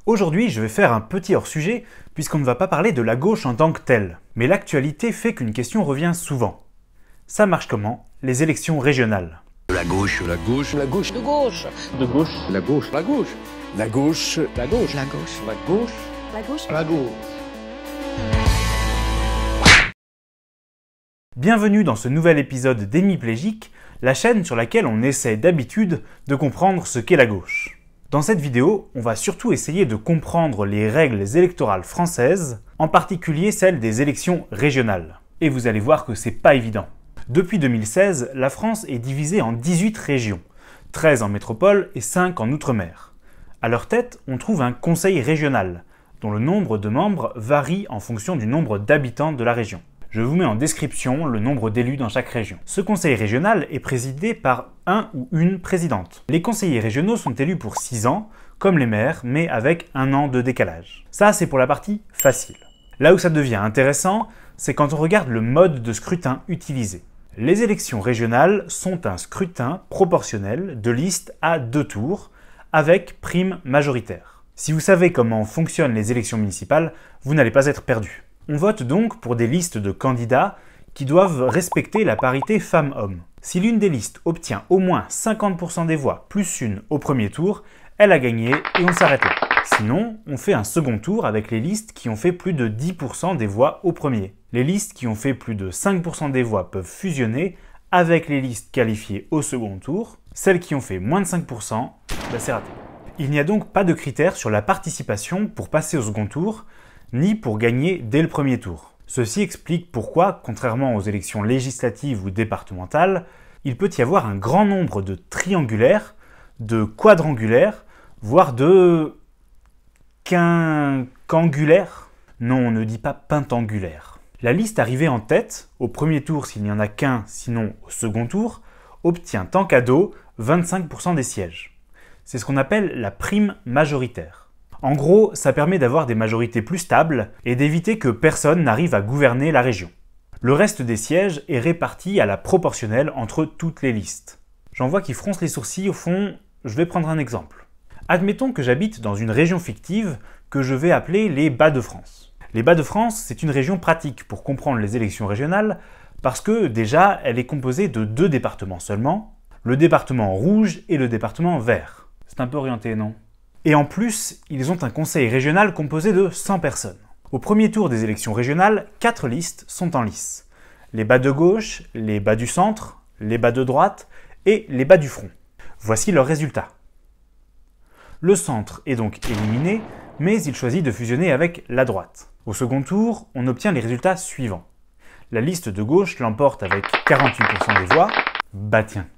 Aujourd'hui, je vais faire un petit hors-sujet, puisqu'on ne va pas parler de la gauche en tant que telle. Mais l'actualité fait qu'une question revient souvent. Ça marche comment, les élections régionales? La gauche, la gauche, la gauche, De gauche. de gauche, la gauche, la gauche, la gauche, la gauche, La gauche. la gauche, La gauche. la gauche. Bienvenue dans ce nouvel épisode d'Hémiplégique, la chaîne sur laquelle on essaie d'habitude de comprendre ce qu'est la gauche. Dans cette vidéo, on va surtout essayer de comprendre les règles électorales françaises, en particulier celles des élections régionales. Et vous allez voir que c'est pas évident. Depuis 2016, la France est divisée en 18 régions, 13 en métropole et 5 en outre-mer. À leur tête, on trouve un conseil régional, dont le nombre de membres varie en fonction du nombre d'habitants de la région. Je vous mets en description le nombre d'élus dans chaque région. Ce conseil régional est présidé par un ou une présidente. Les conseillers régionaux sont élus pour 6 ans, comme les maires, mais avec 1 an de décalage. Ça, c'est pour la partie facile. Là où ça devient intéressant, c'est quand on regarde le mode de scrutin utilisé. Les élections régionales sont un scrutin proportionnel de liste à 2 tours, avec prime majoritaire. Si vous savez comment fonctionnent les élections municipales, vous n'allez pas être perdu. On vote donc pour des listes de candidats qui doivent respecter la parité femmes-hommes. Si l'une des listes obtient au moins 50% des voix plus une au premier tour, elle a gagné et on s'arrête là. Sinon, on fait un second tour avec les listes qui ont fait plus de 10% des voix au premier. Les listes qui ont fait plus de 5% des voix peuvent fusionner avec les listes qualifiées au second tour. Celles qui ont fait moins de 5%, c'est raté. Il n'y a donc pas de critères sur la participation pour passer au second tour, ni pour gagner dès le premier tour. Ceci explique pourquoi, contrairement aux élections législatives ou départementales, il peut y avoir un grand nombre de triangulaires, de quadrangulaires, voire de quinquangulaires. Non, on ne dit pas pentangulaire. La liste arrivée en tête, au premier tour s'il n'y en a qu'un, sinon au second tour, obtient en cadeau 25% des sièges. C'est ce qu'on appelle la prime majoritaire. En gros, ça permet d'avoir des majorités plus stables et d'éviter que personne n'arrive à gouverner la région. Le reste des sièges est réparti à la proportionnelle entre toutes les listes. J'en vois qui froncent les sourcils, au fond, je vais prendre un exemple. Admettons que j'habite dans une région fictive que je vais appeler les Bas-de-France. Les Bas-de-France, c'est une région pratique pour comprendre les élections régionales parce que déjà, elle est composée de 2 départements seulement, le département rouge et le département vert. C'est un peu orienté, non ? Et en plus, ils ont un conseil régional composé de 100 personnes. Au premier tour des élections régionales, 4 listes sont en lice. Les bas de gauche, les bas du centre, les bas de droite et les bas du front. Voici leurs résultats. Le centre est donc éliminé, mais il choisit de fusionner avec la droite. Au second tour, on obtient les résultats suivants. La liste de gauche l'emporte avec 48% des voix. Bah tiens.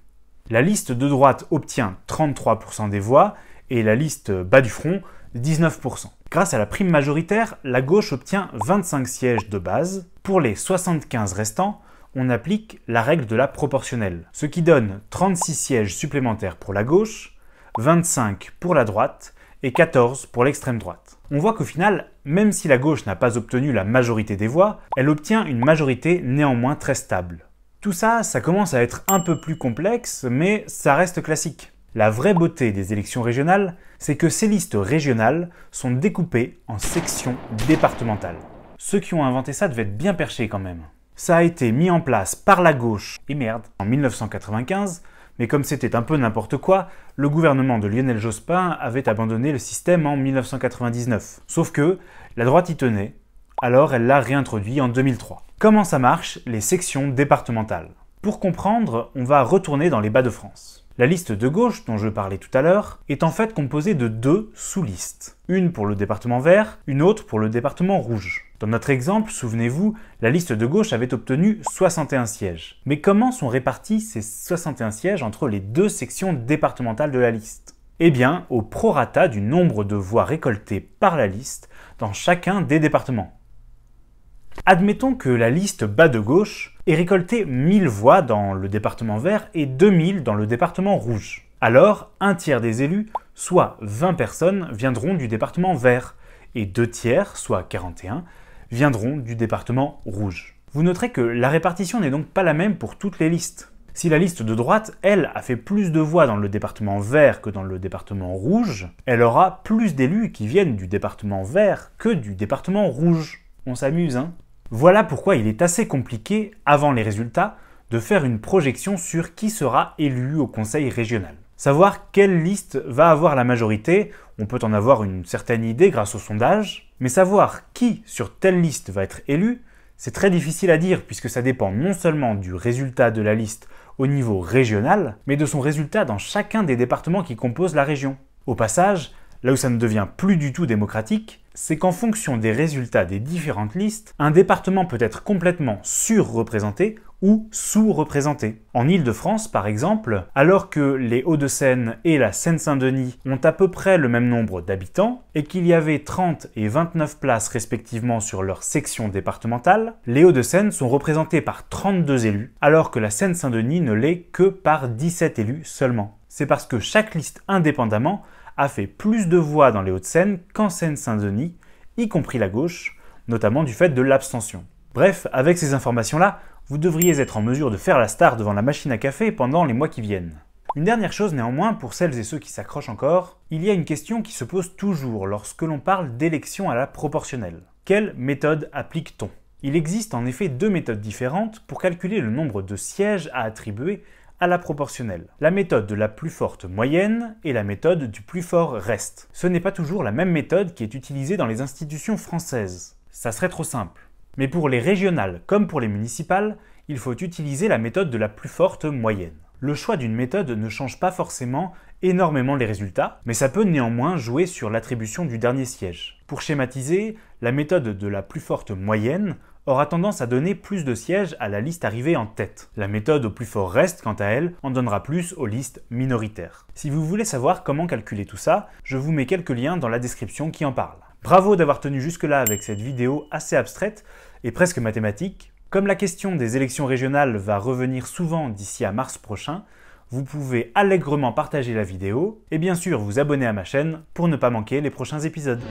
La liste de droite obtient 33% des voix et la liste bas du front, 19%. Grâce à la prime majoritaire, la gauche obtient 25 sièges de base. Pour les 75 restants, on applique la règle de la proportionnelle, ce qui donne 36 sièges supplémentaires pour la gauche, 25 pour la droite et 14 pour l'extrême droite. On voit qu'au final, même si la gauche n'a pas obtenu la majorité des voix, elle obtient une majorité néanmoins très stable. Tout ça, ça commence à être un peu plus complexe, mais ça reste classique. La vraie beauté des élections régionales, c'est que ces listes régionales sont découpées en sections départementales. Ceux qui ont inventé ça devaient être bien perchés quand même. Ça a été mis en place par la gauche, et merde, en 1995, mais comme c'était un peu n'importe quoi, le gouvernement de Lionel Jospin avait abandonné le système en 1999. Sauf que la droite y tenait, alors elle l'a réintroduit en 2003. Comment ça marche, les sections départementales? Pour comprendre, on va retourner dans les Bas-de-France. La liste de gauche, dont je parlais tout à l'heure, est en fait composée de 2 sous-listes. Une pour le département vert, une autre pour le département rouge. Dans notre exemple, souvenez-vous, la liste de gauche avait obtenu 61 sièges. Mais comment sont répartis ces 61 sièges entre les 2 sections départementales de la liste? Eh bien, au prorata du nombre de voix récoltées par la liste dans chacun des départements. Admettons que la liste bas de gauche ait récolté 1000 voix dans le département vert et 2000 dans le département rouge. Alors, un tiers des élus, soit 20 personnes, viendront du département vert et 2 tiers, soit 41, viendront du département rouge. Vous noterez que la répartition n'est donc pas la même pour toutes les listes. Si la liste de droite, elle, a fait plus de voix dans le département vert que dans le département rouge, elle aura plus d'élus qui viennent du département vert que du département rouge. On s'amuse, hein? Voilà pourquoi il est assez compliqué, avant les résultats, de faire une projection sur qui sera élu au conseil régional. Savoir quelle liste va avoir la majorité, on peut en avoir une certaine idée grâce au sondage, mais savoir qui sur telle liste va être élu, c'est très difficile à dire puisque ça dépend non seulement du résultat de la liste au niveau régional, mais de son résultat dans chacun des départements qui composent la région. Au passage, là où ça ne devient plus du tout démocratique, c'est qu'en fonction des résultats des différentes listes, un département peut être complètement surreprésenté ou sous-représenté. En Île-de-France, par exemple, alors que les Hauts-de-Seine et la Seine-Saint-Denis ont à peu près le même nombre d'habitants, et qu'il y avait 30 et 29 places respectivement sur leur section départementale, les Hauts-de-Seine sont représentés par 32 élus, alors que la Seine-Saint-Denis ne l'est que par 17 élus seulement. C'est parce que chaque liste indépendamment a fait plus de voix dans les Hauts-de-Seine qu'en Seine-Saint-Denis, y compris la gauche, notamment du fait de l'abstention. Bref, avec ces informations-là, vous devriez être en mesure de faire la star devant la machine à café pendant les mois qui viennent. Une dernière chose néanmoins, pour celles et ceux qui s'accrochent encore, il y a une question qui se pose toujours lorsque l'on parle d'élection à la proportionnelle. Quelle méthode applique-t-on? Il existe en effet deux méthodes différentes pour calculer le nombre de sièges à attribuer à la proportionnelle. La méthode de la plus forte moyenne et la méthode du plus fort reste. Ce n'est pas toujours la même méthode qui est utilisée dans les institutions françaises. Ça serait trop simple. Mais pour les régionales comme pour les municipales, il faut utiliser la méthode de la plus forte moyenne. Le choix d'une méthode ne change pas forcément énormément les résultats, mais ça peut néanmoins jouer sur l'attribution du dernier siège. Pour schématiser, la méthode de la plus forte moyenne aura tendance à donner plus de sièges à la liste arrivée en tête. La méthode au plus fort reste, quant à elle, en donnera plus aux listes minoritaires. Si vous voulez savoir comment calculer tout ça, je vous mets quelques liens dans la description qui en parlent. Bravo d'avoir tenu jusque-là avec cette vidéo assez abstraite et presque mathématique. Comme la question des élections régionales va revenir souvent d'ici à mars prochain, vous pouvez allègrement partager la vidéo et bien sûr vous abonner à ma chaîne pour ne pas manquer les prochains épisodes.